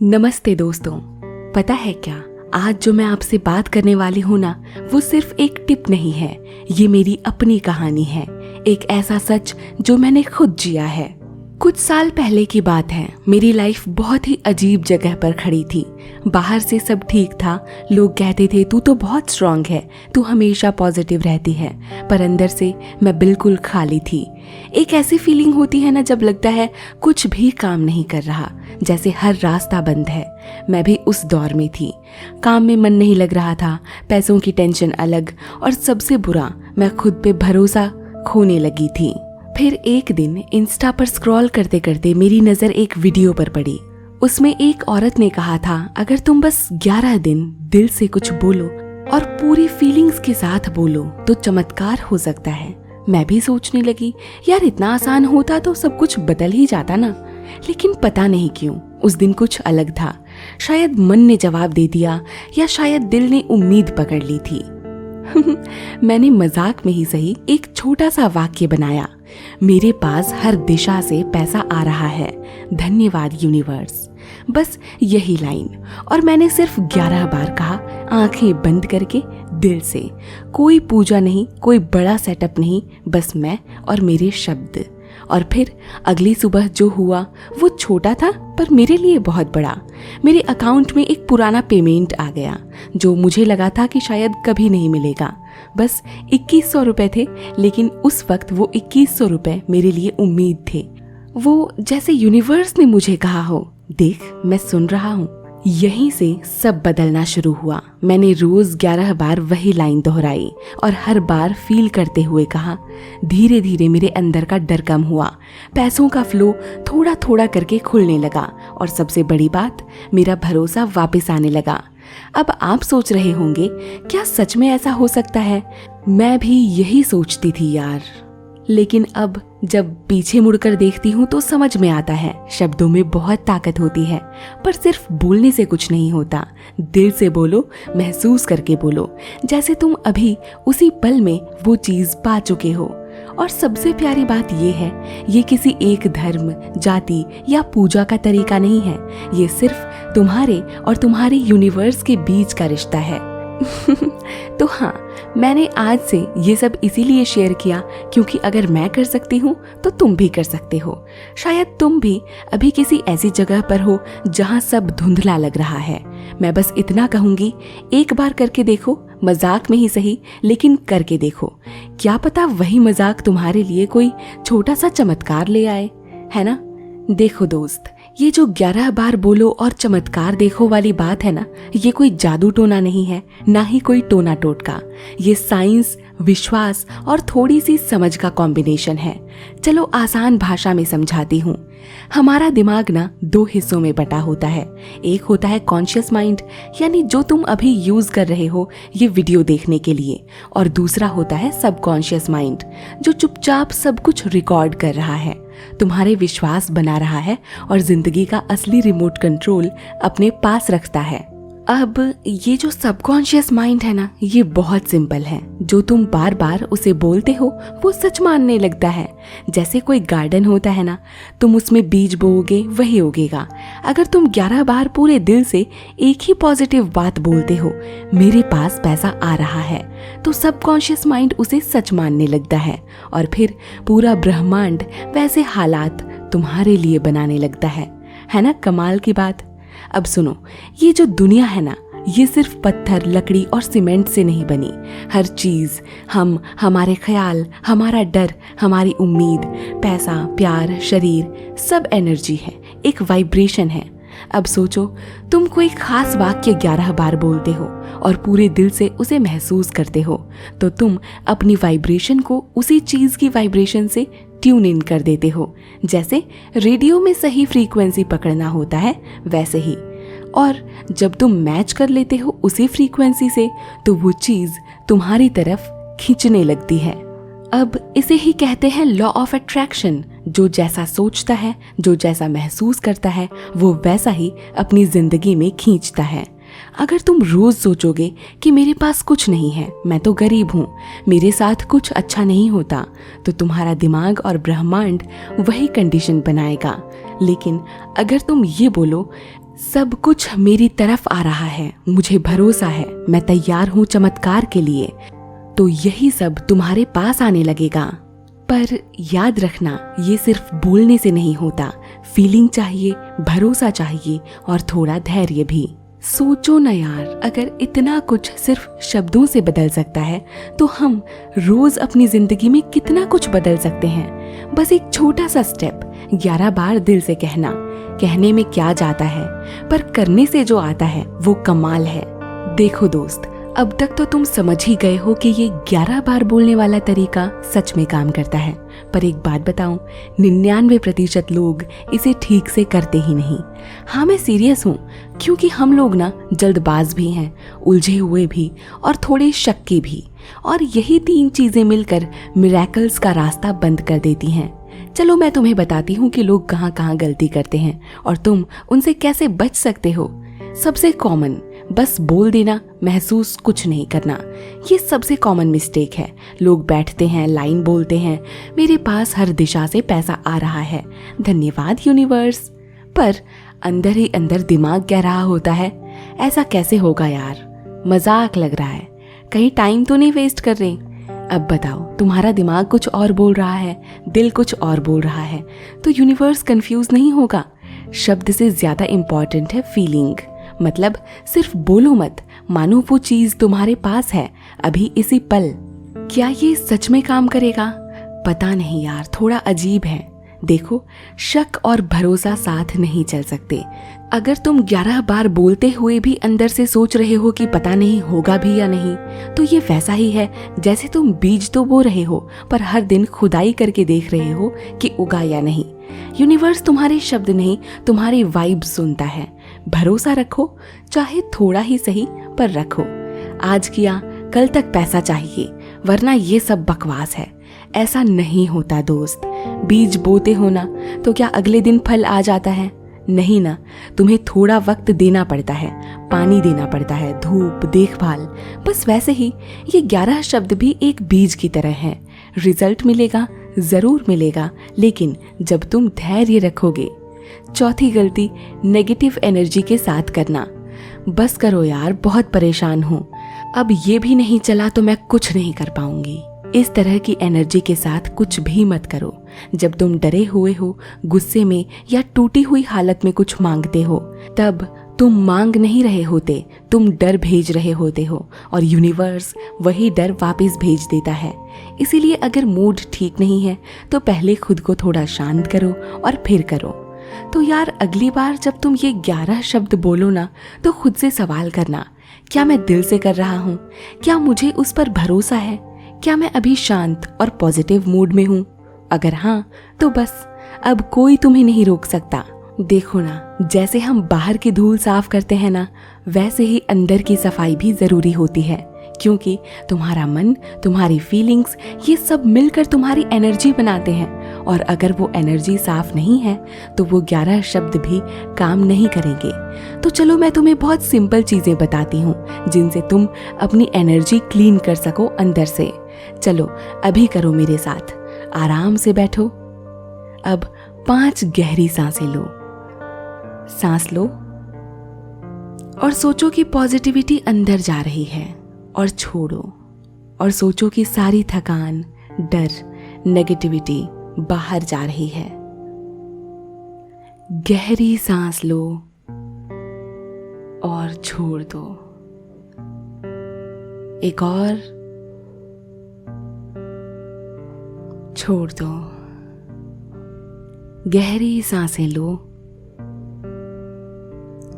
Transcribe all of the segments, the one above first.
नमस्ते दोस्तों। पता है क्या, आज जो मैं आपसे बात करने वाली हूँ ना, वो सिर्फ एक टिप नहीं है। ये मेरी अपनी कहानी है, एक ऐसा सच जो मैंने खुद जिया है। कुछ साल पहले की बात है। मेरी लाइफ बहुत ही अजीब जगह पर खड़ी थी। बाहर से सब ठीक था, लोग कहते थे तू तो बहुत स्ट्रांग है, तू हमेशा पॉजिटिव रहती है। पर अंदर से मैं बिल्कुल खाली थी। एक ऐसी फीलिंग होती है ना, जब लगता है कुछ भी काम नहीं कर रहा, जैसे हर रास्ता बंद है। मैं भी उस दौर में थी। काम में मन नहीं लग रहा था, पैसों की टेंशन अलग, और सबसे बुरा, मैं खुद पे भरोसा खोने लगी थी। फिर एक दिन इंस्टा पर स्क्रॉल करते करते मेरी नज़र एक वीडियो पर पड़ी। उसमें एक औरत ने कहा था, अगर तुम बस 11 दिन दिल से कुछ बोलो और पूरी फीलिंग्स के साथ बोलो तो चमत्कार हो सकता है। मैं भी सोचने लगी, यार इतना आसान होता तो सब कुछ बदल ही जाता ना। लेकिन पता नहीं क्यों उस दिन कुछ अलग था। शायद मन ने जवाब दे दिया, या शायद दिल ने उम्मीद पकड़ ली थी। मैंने मजाक में ही सही एक छोटा सा वाक्य बनाया, मेरे पास हर दिशा से पैसा आ रहा है, धन्यवाद यूनिवर्स। बस यही लाइन, और मैंने सिर्फ 11 बार कहा, आंखें बंद करके, दिल से। कोई पूजा नहीं, कोई बड़ा सेटअप नहीं, बस मैं और मेरे शब्द। और फिर अगली सुबह जो हुआ वो छोटा था पर मेरे लिए बहुत बड़ा। मेरे अकाउंट में एक पुराना पेमेंट आ गया, जो मुझे लगा था कि शायद कभी नहीं मिलेगा। बस 2100 रुपए थे, लेकिन उस वक्त वो 2100 रुपए मेरे लिए उम्मीद थे। वो जैसे यूनिवर्स ने मुझे कहा हो, देख मैं सुन रहा हूँ। यहीं से सब बदलना शुरू हुआ। मैंने रोज 11 बार वही लाइन दोहराई और हर बार फील करते हुए कहा। धीरे धीरे मेरे अंदर का डर कम हुआ, पैसों का फ्लो थोड़ा थोड़ा करके खुलने लगा, और सबसे बड़ी बात, मेरा भरोसा वापस आने लगा। अब आप सोच रहे होंगे, क्या सच में ऐसा हो सकता है? मैं भी यही सोचती थी यार। लेकिन अब जब पीछे मुड़कर देखती हूँ तो समझ में आता है, शब्दों में बहुत ताकत होती है, पर सिर्फ बोलने से कुछ नहीं होता। दिल से बोलो, महसूस करके बोलो, जैसे तुम अभी उसी पल में वो चीज पा चुके हो। और सबसे प्यारी बात ये है, ये किसी एक धर्म, जाति या पूजा का तरीका नहीं है। ये सिर्फ तुम्हारे और तुम्हारे यूनिवर्स के बीच का रिश्ता है। तो हाँ, मैंने आज से ये सब इसीलिए शेयर किया क्योंकि अगर मैं कर सकती हूँ तो तुम भी कर सकते हो। शायद तुम भी अभी किसी ऐसी जगह पर हो जहाँ सब धुंधला लग रहा है। मैं बस इतना कहूँगी, एक बार करके देखो, मजाक में ही सही, लेकिन करके देखो। क्या पता वही मजाक तुम्हारे लिए कोई छोटा सा चमत्कार ले आए, है ना? देखो दोस्त, ये जो 11 बार बोलो और चमत्कार देखो वाली बात है ना, ये कोई जादू टोना नहीं है, ना ही कोई टोना टोटका। ये साइंस, विश्वास और थोड़ी सी समझ का कॉम्बिनेशन है। चलो आसान भाषा में समझाती हूँ। हमारा दिमाग ना 2 हिस्सों में बटा होता है। एक होता है कॉन्शियस माइंड, यानी जो तुम अभी यूज कर रहे हो ये वीडियो देखने के लिए, और दूसरा होता है सबकॉन्शियस माइंड, जो चुपचाप सब कुछ रिकॉर्ड कर रहा है, तुम्हारे विश्वास बना रहा है और जिंदगी का असली रिमोट कंट्रोल अपने पास रखता है। अब ये जो सबकॉन्शियस माइंड है ना, ये बहुत सिंपल है। जो तुम बार बार उसे बोलते हो वो सच मानने लगता है। जैसे कोई गार्डन होता है ना, तुम उसमें बीज बोओगे वही उगेगा। अगर तुम 11 बार पूरे दिल से एक ही पॉजिटिव बात बोलते हो, मेरे पास पैसा आ रहा है, तो सबकॉन्शियस माइंड उसे सच मानने लगता है, और फिर पूरा ब्रह्मांड वैसे हालात तुम्हारे लिए बनाने लगता है ना? कमाल की बात। अब सुनो, ये जो दुनिया है ना, ये सिर्फ पत्थर, लकड़ी और सीमेंट से नहीं बनी। हर चीज, हम, हमारे ख्याल, हमारा डर, हमारी उम्मीद, पैसा, प्यार, शरीर, सब एनर्जी है, एक वाइब्रेशन है। अब सोचो, तुम कोई खास वाक्य 11 बार बोलते हो और पूरे दिल से उसे महसूस करते हो, तो तुम अपनी वाइब्रेशन को उसी चीज की वाइब्रेशन से ट्यून इन कर देते हो। जैसे रेडियो में सही फ्रीक्वेंसी पकड़ना होता है, वैसे ही। और जब तुम मैच कर लेते हो उसी फ्रीक्वेंसी से, तो वो चीज तुम्हारी तरफ खींचने लगती है। अब इसे ही कहते हैं लॉ ऑफ अट्रैक्शन। जो जैसा सोचता है, जो जैसा महसूस करता है, वो वैसा ही अपनी जिंदगी में खींचता है। अगर तुम रोज सोचोगे कि मेरे पास कुछ नहीं है, मैं तो गरीब हूँ, मेरे साथ कुछ अच्छा नहीं होता, तो तुम्हारा दिमाग और ब्रह्मांड वही कंडीशन बनाएगा। लेकिन अगर तुम ये बोलो, सब कुछ मेरी तरफ आ रहा है, मुझे भरोसा है, मैं तैयार हूँ चमत्कार के लिए। तो यही सब तुम्हारे पास आने लगेगा। पर याद रखना, ये सिर्फ बोलने से नहीं होता। फीलिंग चाहिए, भरोसा चाहिए और थोड़ा धैर्य भी। सोचो ना यार, अगर इतना कुछ सिर्फ शब्दों से बदल सकता है तो हम रोज अपनी जिंदगी में कितना कुछ बदल सकते हैं। बस एक छोटा सा स्टेप, 11 बार दिल से कहना। कहने में क्या जाता है, पर करने से जो आता है वो कमाल है। देखो दोस्त, अब तक तो तुम समझ ही गए हो कि ये 11 बार बोलने वाला तरीका सच में काम करता है। पर एक बात बताऊं, 99% लोग इसे ठीक से करते ही नहीं। हाँ, मैं सीरियस हूँ, क्योंकि हम लोग ना जल्दबाज भी हैं, उलझे हुए भी और थोड़े शक्की भी। और यही 3 चीजें मिलकर मिरेकल्स का रास्ता बंद कर देती हैं। चलो मैं तुम्हें बताती हूँ कि लोग कहाँ कहाँ गलती करते हैं और तुम उनसे कैसे बच सकते हो। सबसे कॉमन, बस बोल देना, महसूस कुछ नहीं करना। ये सबसे कॉमन मिस्टेक है। लोग बैठते हैं, लाइन बोलते हैं, मेरे पास हर दिशा से पैसा आ रहा है, धन्यवाद यूनिवर्स। पर अंदर ही अंदर दिमाग कह रहा होता है, ऐसा कैसे होगा यार, मजाक लग रहा है, कहीं टाइम तो नहीं वेस्ट कर रहे। अब बताओ, तुम्हारा दिमाग कुछ और बोल रहा है, दिल कुछ और बोल रहा है, तो यूनिवर्स कंफ्यूज नहीं होगा। शब्द से ज्यादा इंपॉर्टेंट है फीलिंग। मतलब सिर्फ बोलो मत, मानो वो चीज तुम्हारे पास है अभी इसी पल। क्या ये सच में काम करेगा? पता नहीं यार, थोड़ा अजीब है। देखो, शक और भरोसा साथ नहीं चल सकते। अगर तुम 11 बार बोलते हुए भी अंदर से सोच रहे हो कि पता नहीं होगा भी या नहीं, तो ये वैसा ही है जैसे तुम बीज तो बो रहे हो पर हर दिन खुदाई करके देख रहे हो कि उगा या नहीं। यूनिवर्स तुम्हारे शब्द नहीं, तुम्हारी वाइब सुनता है। भरोसा रखो, चाहे थोड़ा ही सही, पर रखो। आज किया, कल तक पैसा चाहिए, वरना ये सब बकवास है। ऐसा नहीं होता दोस्त। बीज बोते हो ना, तो क्या अगले दिन फल आ जाता है? नहीं ना, तुम्हें थोड़ा वक्त देना पड़ता है, पानी देना पड़ता है, धूप, देखभाल। बस वैसे ही ये 11 शब्द भी एक बीज की तरह हैं। रिजल्ट मिलेगा, जरूर मिलेगा, लेकिन जब तुम धैर्य रखोगे। चौथी गलती, नेगेटिव एनर्जी के साथ करना। बस करो यार, बहुत परेशान हूँ, अब ये भी नहीं चला तो मैं कुछ नहीं कर पाऊंगी। इस तरह की एनर्जी के साथ कुछ भी मत करो। जब तुम डरे हुए हो, गुस्से में या टूटी हुई हालत में कुछ मांगते हो, तब तुम मांग नहीं रहे होते, तुम डर भेज रहे होते हो और यूनिवर्स वही डर वापस भेज देता है। इसीलिए अगर मूड ठीक नहीं है तो पहले खुद को थोड़ा शांत करो और फिर करो। तो यार, अगली बार जब तुम ये 11 शब्द बोलो ना, तो खुद से सवाल करना, क्या मैं दिल से कर रहा हूँ? क्या मुझे उस पर भरोसा है? क्या मैं अभी शांत और पॉजिटिव मूड में हूँ? अगर हाँ, तो बस अब कोई तुम्हें नहीं रोक सकता। देखो ना, जैसे हम बाहर की धूल साफ करते हैं ना, वैसे ही अंदर की सफाई भी जरूरी होती है। क्योंकि तुम्हारा मन, तुम्हारी फीलिंग्स, ये सब मिलकर तुम्हारी एनर्जी बनाते हैं। और अगर वो एनर्जी साफ नहीं है तो वो 11 शब्द भी काम नहीं करेंगे। तो चलो मैं तुम्हें बहुत सिंपल चीजें बताती हूँ जिनसे तुम अपनी एनर्जी क्लीन कर सको अंदर से। चलो अभी करो मेरे साथ, आराम से बैठो। अब 5 गहरी सांसें लो। सांस लो और सोचो कि पॉजिटिविटी अंदर जा रही है, और छोड़ो और सोचो कि सारी थकान, डर, नेगेटिविटी बाहर जा रही है। गहरी सांस लो और छोड़ दो। एक और, छोड़ दो। गहरी सांसें लो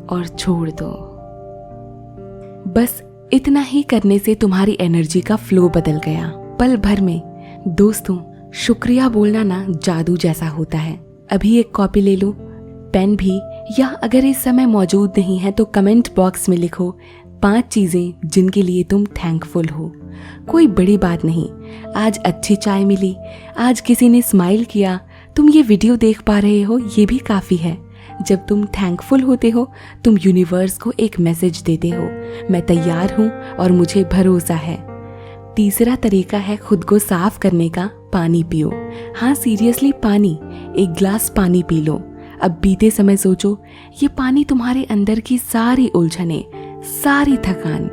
और छोड़ दो। बस इतना ही करने से तुम्हारी एनर्जी का फ्लो बदल गया पल भर में। दोस्तों, शुक्रिया बोलना ना जादू जैसा होता है। अभी एक कॉपी ले लो, पेन भी, या अगर इस समय मौजूद नहीं है तो कमेंट बॉक्स में लिखो 5 चीजें जिनके लिए तुम थैंकफुल हो। कोई बड़ी बात नहीं, आज अच्छी चाय मिली, आज किसी ने स्माइल किया, तुम ये वीडियो देख पा रहे हो, ये भी काफी है। जब तुम थैंकफुल होते हो, तुम यूनिवर्स को एक मैसेज देते हो, मैं तैयार हूँ और मुझे भरोसा है। तीसरा तरीका है खुद को साफ करने का, पानी पियो। हाँ सीरियसली, पानी, एक ग्लास पानी पी लो। अब बीते समय सोचो, ये पानी तुम्हारे अंदर की सारी उलझने, सारी थकान,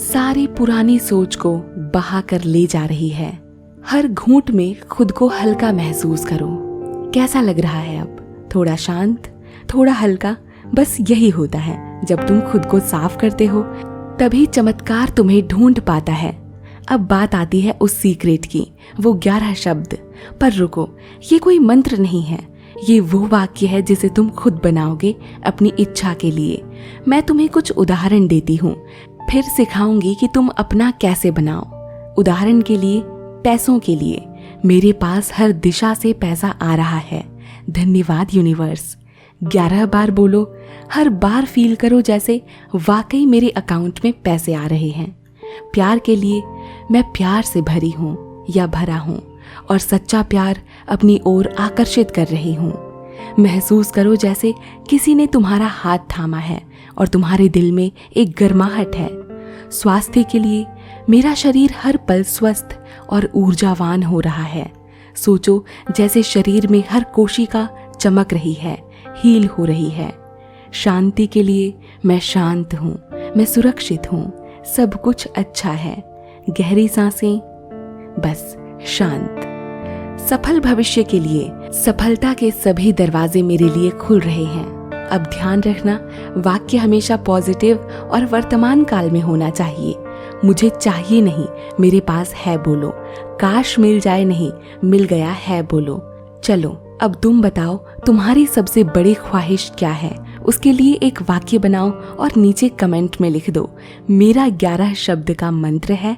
सारी पुरानी सोच को बहा कर ले जा रही है। हर घूंट में खुद को हल्का महसूस करो। कैसा लग रहा है अब? थोड़ा शांत, थोड़ा हल्का। बस यही होता है, जब तुम खुद को साफ करते हो तभी चमत्कार तुम्हें ढूंढ पाता है। अब बात आती है उस सीक्रेट की, वो 11 शब्द। पर रुको, ये कोई मंत्र नहीं है, ये वो वाक्य है जिसे तुम खुद बनाओगे अपनी इच्छा के लिए। मैं तुम्हें कुछ उदाहरण देती हूँ, फिर सिखाऊंगी कि तुम अपना कैसे बनाओ। उदाहरण के लिए, पैसों के लिए, मेरे पास हर दिशा से पैसा आ रहा है, धन्यवाद यूनिवर्स। 11 बार बोलो। हर बार फील करो जैसे वाकई मेरे अकाउंट में पैसे आ रहे हैं। प्यार के लिए, मैं प्यार से भरी हूँ या भरा हूँ और सच्चा प्यार अपनी ओर आकर्षित कर रही हूँ। महसूस करो जैसे किसी ने तुम्हारा हाथ थामा है और तुम्हारे दिल में एक गर्माहट है। स्वास्थ्य के लिए, मेरा शरीर हर पल स्वस्थ और ऊर्जावान हो रहा है। सोचो जैसे शरीर में हर कोशिका चमक रही है, हील हो रही है। शांति के लिए, मैं शांत हूँ, मैं सुरक्षित हूँ, सब कुछ अच्छा है। गहरी सांसें, बस शांत। सफल भविष्य के लिए, सफलता के सभी दरवाजे मेरे लिए खुल रहे हैं। अब ध्यान रखना, वाक्य हमेशा पॉजिटिव और वर्तमान काल में होना चाहिए। मुझे चाहिए नहीं, मेरे पास है बोलो। काश मिल जाए नहीं, मिल गया है बोलो। चलो अब तुम बताओ, तुम्हारी सबसे बड़ी ख्वाहिश क्या है? उसके लिए एक वाक्य बनाओ और नीचे कमेंट में लिख दो, मेरा 11 शब्द का मंत्र है।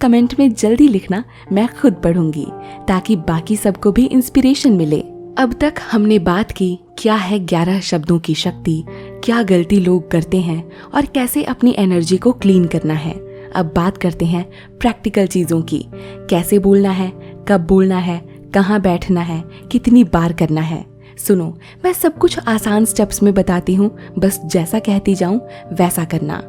कमेंट में जल्दी लिखना, मैं खुद पढ़ूंगी ताकि बाकी सबको भी इंस्पिरेशन मिले। अब तक हमने बात की क्या है 11 शब्दों की शक्ति, क्या गलती लोग करते हैं और कैसे अपनी एनर्जी को क्लीन करना है। अब बात करते हैं प्रैक्टिकल चीजों की, कैसे बोलना है, कब बोलना है, कहाँ बैठना है, कितनी बार करना है। सुनो, मैं सब कुछ आसान स्टेप्स में बताती हूँ, बस जैसा कहती जाऊँ वैसा करना।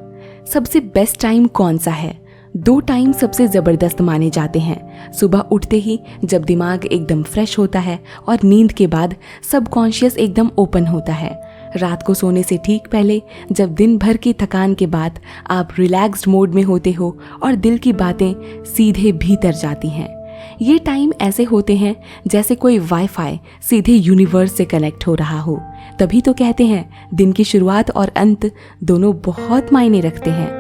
सबसे बेस्ट टाइम कौन सा है? 2 टाइम सबसे ज़बरदस्त माने जाते हैं। सुबह उठते ही जब दिमाग एकदम फ्रेश होता है और नींद के बाद सबकॉन्शियस एकदम ओपन होता है। रात को सोने से ठीक पहले जब दिन भर की थकान के बाद आप रिलैक्स्ड मोड में होते हो और दिल की बातें सीधे भीतर जाती हैं। ये टाइम ऐसे होते हैं जैसे कोई वाईफाई सीधे यूनिवर्स से कनेक्ट हो रहा हो। तभी तो कहते हैं दिन की शुरुआत और अंत दोनों बहुत मायने रखते हैं।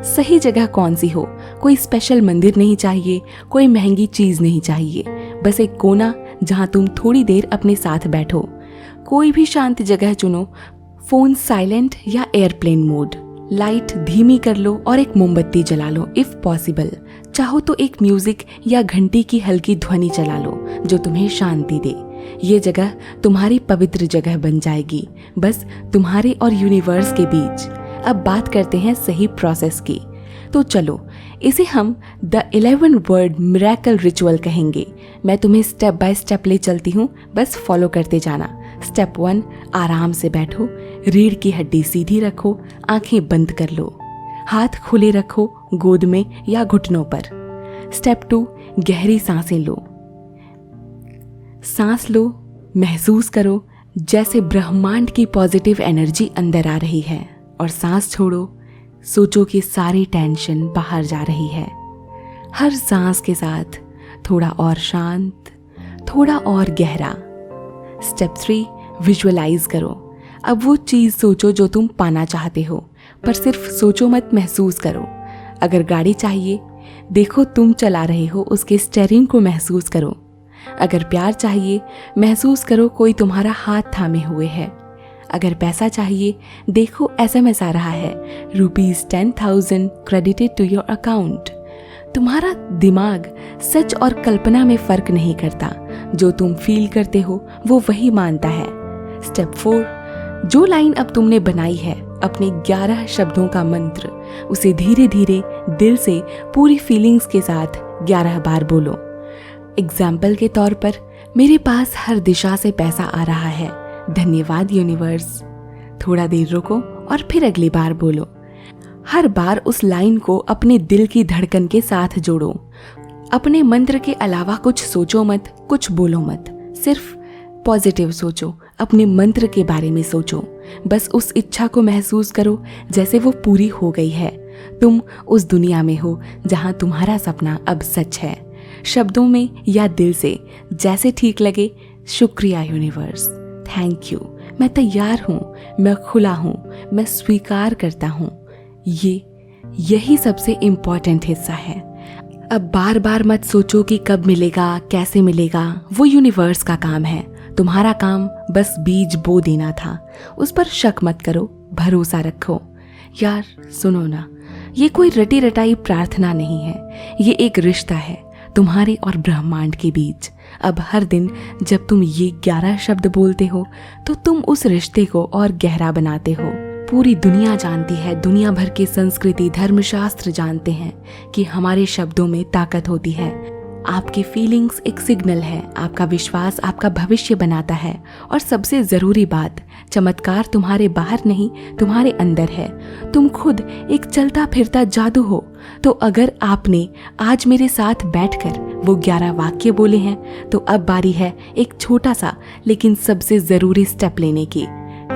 सही जगह कौन सी हो? कोई स्पेशल मंदिर नहीं चाहिए, कोई महंगी चीज नहीं चाहिए, बस एक कोना जहां तुम थोड़ी देर अपने साथ बैठो। कोई भी शांत जगह चुनो, फोन साइलेंट या एयरप्लेन मोड, लाइट धीमी कर लो और एक मोमबत्ती जला लो इफ पॉसिबल। चाहो तो एक म्यूजिक या घंटी की हल्की ध्वनि चला लो जो तुम्हें शांति दे। ये जगह तुम्हारी पवित्र जगह बन जाएगी, बस तुम्हारे और यूनिवर्स के बीच। अब बात करते हैं सही प्रोसेस की। तो चलो, इसे हम द 11 वर्ड मिरेकल रिचुअल कहेंगे। मैं तुम्हें स्टेप बाय स्टेप ले चलती हूँ, बस फॉलो करते जाना। स्टेप 1, आराम से बैठो, रीढ़ की हड्डी सीधी रखो, आंखें बंद कर लो, हाथ खुले रखो गोद में या घुटनों पर। स्टेप 2, गहरी सांसें लो। सांस लो, महसूस करो जैसे ब्रह्मांड की पॉजिटिव एनर्जी अंदर आ रही है, और सांस छोड़ो, सोचो कि सारी टेंशन बाहर जा रही है। हर सांस के साथ थोड़ा और शांत, थोड़ा और गहरा। स्टेप 3, विजुअलाइज करो। अब वो चीज सोचो जो तुम पाना चाहते हो, पर सिर्फ सोचो मत, महसूस करो। अगर गाड़ी चाहिए, देखो तुम चला रहे हो, उसके स्टीयरिंग को महसूस करो। अगर प्यार चाहिए, महसूस करो कोई तुम्हारा हाथ थामे हुए है। अगर पैसा चाहिए, देखो SMS आ रहा है, ₹10,000 क्रेडिटेड टू योर अकाउंट। तुम्हारा दिमाग सच और कल्पना में फर्क नहीं करता, जो तुम फील करते हो वो वही मानता है। स्टेप 4, जो लाइन अब तुमने बनाई है, अपने 11 शब्दों का मंत्र, उसे धीरे धीरे दिल से पूरी फीलिंग्स के साथ 11 बार बोलो। एग्जाम्पल के तौर पर, मेरे पास हर दिशा से पैसा आ रहा है, धन्यवाद यूनिवर्स। थोड़ा देर रुको और फिर अगली बार बोलो। हर बार उस लाइन को अपने दिल की धड़कन के साथ जोड़ो। अपने मंत्र के अलावा कुछ सोचो मत, कुछ बोलो मत, सिर्फ पॉजिटिव सोचो, अपने मंत्र के बारे में सोचो। बस उस इच्छा को महसूस करो जैसे वो पूरी हो गई है। तुम उस दुनिया में हो जहां तुम्हारा सपना अब सच है। शब्दों में या दिल से, जैसे ठीक लगे। शुक्रिया यूनिवर्स, थैंक यू। मैं तैयार हूँ, मैं खुला हूँ, मैं स्वीकार करता हूँ। यही सबसे इम्पोर्टेंट हिस्सा है। अब बार बार मत सोचो कि कब मिलेगा, कैसे मिलेगा। वो यूनिवर्स का काम है। तुम्हारा काम बस बीज बो देना था। उस पर शक मत करो, भरोसा रखो। यार सुनो ना, ये कोई रटी रटाई प्रार्थना नहीं है। ये एक रिश्ता है तुम्हारे और ब्रह्मांड के बीच। अब हर दिन जब तुम ये 11 शब्द बोलते हो तो तुम उस रिश्ते को और गहरा बनाते हो। पूरी दुनिया जानती है, दुनिया भर के संस्कृति, धर्मशास्त्र जानते हैं कि हमारे शब्दों में ताकत होती है। आपकी फीलिंग्स एक सिग्नल है, आपका विश्वास आपका भविष्य बनाता है। और सबसे जरूरी बात, चमत्कार तुम्हारे बाहर नहीं, तुम्हारे अंदर है। तुम खुद एक चलता फिरता जादू हो। तो अगर आपने आज मेरे साथ बैठकर वो 11 वाक्य बोले हैं तो अब बारी है एक छोटा सा लेकिन सबसे जरूरी स्टेप लेने की।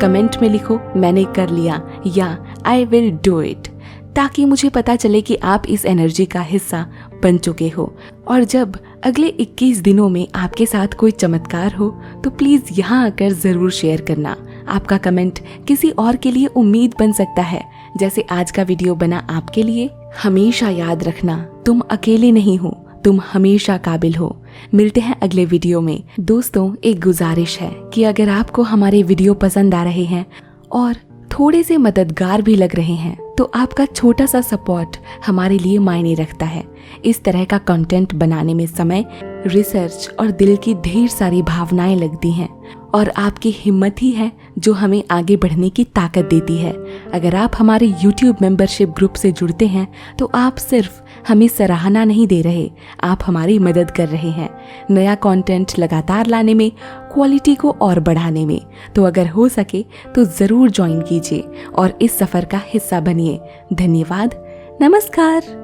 कमेंट में लिखो मैंने कर लिया या आई विल डू इट, ताकि मुझे पता चले कि आप इस एनर्जी का हिस्सा बन चुके हो। और जब अगले 21 दिनों में आपके साथ कोई चमत्कार हो तो प्लीज यहाँ आकर जरूर शेयर करना। आपका कमेंट किसी और के लिए उम्मीद बन सकता है, जैसे आज का वीडियो बना आपके लिए। हमेशा याद रखना, तुम अकेले नहीं हो, तुम हमेशा काबिल हो। मिलते हैं अगले वीडियो में। दोस्तों, एक गुजारिश है कि अगर आपको हमारे वीडियो पसंद आ रहे हैं और थोड़े से मददगार भी लग रहे हैं तो आपका छोटा सा सपोर्ट हमारे लिए मायने रखता है। इस तरह का कंटेंट बनाने में समय, रिसर्च और दिल की ढेर सारी भावनाएं लगती हैं और आपकी हिम्मत ही है जो हमें आगे बढ़ने की ताकत देती है। अगर आप हमारे YouTube मेंबरशिप ग्रुप से जुड़ते हैं तो आप सिर्फ हमें सराहना नहीं दे रहे, आप हमारी मदद कर रहे हैं नया कंटेंट लगातार लाने में, क्वालिटी को और बढ़ाने में। तो अगर हो सके तो ज़रूर ज्वाइन कीजिए और इस सफ़र का हिस्सा बनिए। धन्यवाद, नमस्कार।